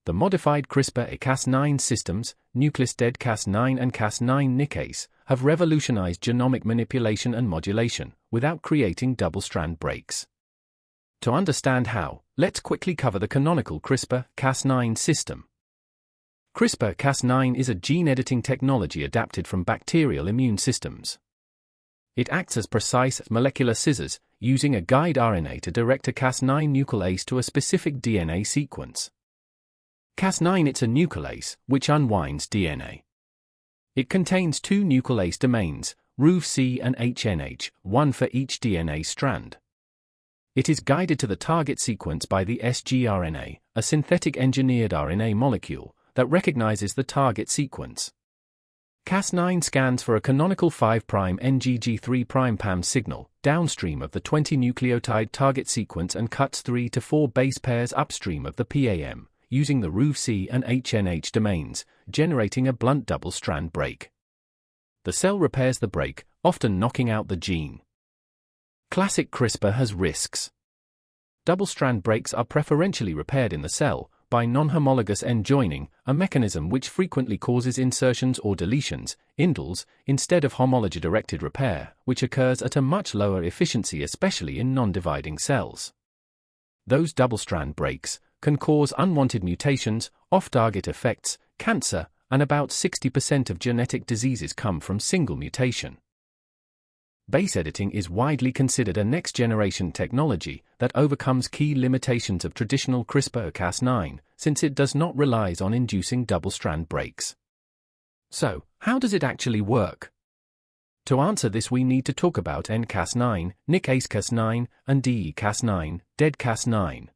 The modified CRISPR Cas9 systems, nuclease dCas9 and Cas9 nickase, have revolutionized genomic manipulation and modulation, without creating double-strand breaks. To understand how, let's quickly cover the canonical CRISPR Cas9 system. CRISPR Cas9 is a gene-editing technology adapted from bacterial immune systems. It acts as precise molecular scissors, using a guide RNA to direct a Cas9 nuclease to a specific DNA sequence. Cas9 is a nuclease, which unwinds DNA. It contains two nuclease domains, RUVC and HNH, one for each DNA strand. It is guided to the target sequence by the sgRNA, a synthetic engineered RNA molecule that recognizes the target sequence. Cas9 scans for a canonical 5' NGG3' PAM signal, downstream of the 20 nucleotide target sequence and cuts 3 to 4 base pairs upstream of the PAM, using the RUVC and HNH domains, generating a blunt double-strand break. The cell repairs the break, often knocking out the gene. Classic CRISPR has risks. Double-strand breaks are preferentially repaired in the cell by non-homologous end joining, a mechanism which frequently causes insertions or deletions, indels, instead of homology-directed repair, which occurs at a much lower efficiency, especially in non-dividing cells. Those double-strand breaks can cause unwanted mutations, off-target effects, cancer, and about 60% of genetic diseases come from single mutation. Base editing is widely considered a next-generation technology that overcomes key limitations of traditional CRISPR-Cas9, since it does not rely on inducing double-strand breaks. So, how does it actually work? To answer this, we need to talk about nCas9, nickase9, and dCas9, dCas9.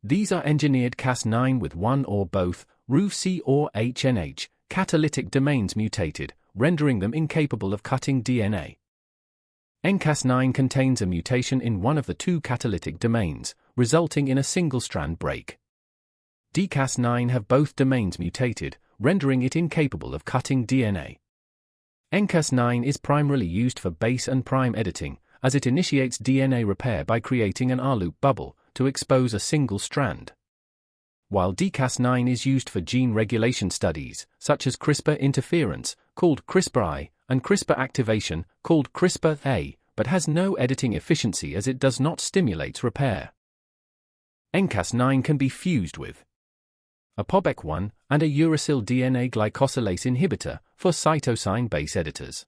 These are engineered Cas9 with one or both, RUVC or HNH, catalytic domains mutated, rendering them incapable of cutting DNA. nCas9 contains a mutation in one of the two catalytic domains, resulting in a single-strand break. dCas9 have both domains mutated, rendering it incapable of cutting DNA. nCas9 is primarily used for base and prime editing, as it initiates DNA repair by creating an R-loop bubble to expose a single strand. While dCas9 is used for gene regulation studies, such as CRISPR interference, called CRISPRi, and CRISPR activation, called CRISPRa, but has no editing efficiency as it does not stimulate repair. nCas9 can be fused with ApoBec1 and a uracil DNA glycosylase inhibitor for cytosine base editors.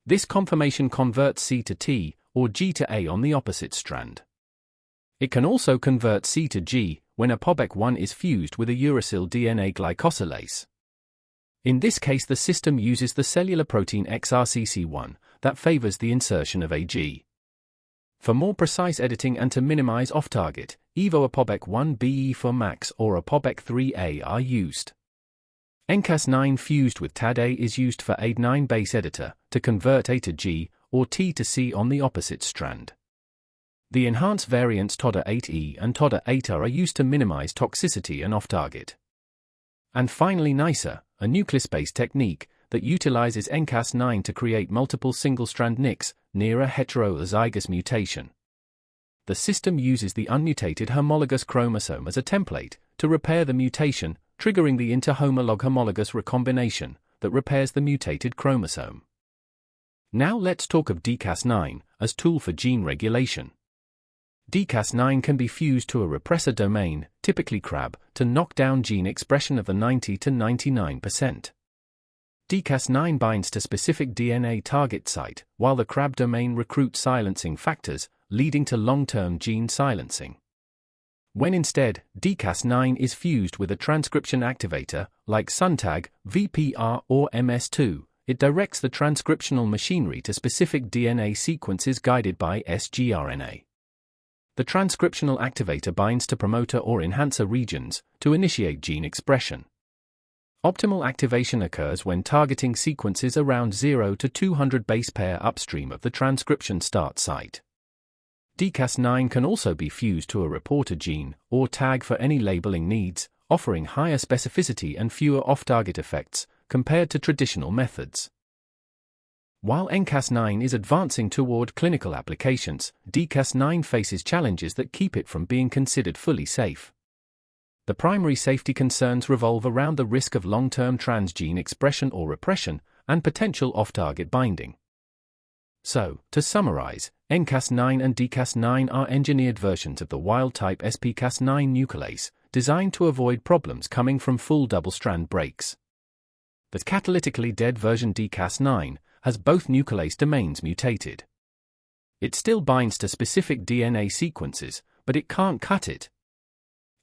This conformation converts C to T or G to A on the opposite strand. It can also convert C to G when ApoBec1 is fused with a uracil DNA glycosylase. In this case, the system uses the cellular protein XRCC1 that favors the insertion of AG. For more precise editing and to minimize off-target, Evo ApoBec1BE for Max or ApoBec3A are used. nCas9 fused with TAD-A is used for AID9 base editor to convert A to G or T to C on the opposite strand. The enhanced variants TODA8E and TODA8R are used to minimize toxicity and off-target. And finally NICA, a nuclease-based technique that utilizes nCas9 to create multiple single-strand nicks near a heterozygous mutation. The system uses the unmutated homologous chromosome as a template to repair the mutation, triggering the interhomolog-homologous recombination that repairs the mutated chromosome. Now let's talk of dCas9 as tool for gene regulation. dCas9 can be fused to a repressor domain, typically CRAB, to knock down gene expression of the 90 to 99%. dCas9 binds to specific DNA target site, while the CRAB domain recruits silencing factors, leading to long-term gene silencing. When instead, dCas9 is fused with a transcription activator, like SUNTAG, VPR or MS2, it directs the transcriptional machinery to specific DNA sequences guided by sgRNA. The transcriptional activator binds to promoter or enhancer regions to initiate gene expression. Optimal activation occurs when targeting sequences around 0 to 200 base pair upstream of the transcription start site. dCas9 can also be fused to a reporter gene or tag for any labeling needs, offering higher specificity and fewer off-target effects compared to traditional methods. While nCas9 is advancing toward clinical applications, dCas9 faces challenges that keep it from being considered fully safe. The The primary safety concerns revolve around the risk of long-term transgene expression or repression, and potential off-target binding. So, to summarize, nCas9 and dCas9 are engineered versions of the wild-type CRISPR-Cas9 nuclease, designed to avoid problems coming from full double-strand breaks. The catalytically dead version dCas9 has both nuclease domains mutated. It still binds to specific DNA sequences, but it can't cut it.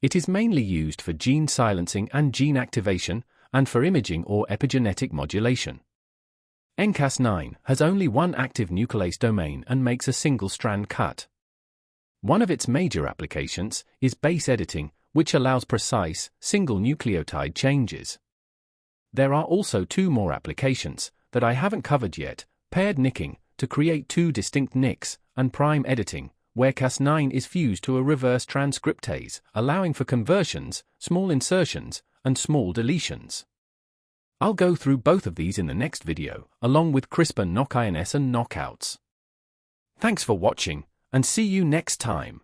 It is mainly used for gene silencing and gene activation, and for imaging or epigenetic modulation. nCas9 has only one active nuclease domain and makes a single strand cut. One of its major applications is base editing, which allows precise, single nucleotide changes. There are also two more applications that I haven't covered yet: paired nicking, to create two distinct nicks, and prime editing, where Cas9 is fused to a reverse transcriptase, allowing for conversions, small insertions, and small deletions. I'll go through both of these in the next video, along with CRISPR knock-ins and knockouts. Thanks for watching, and see you next time.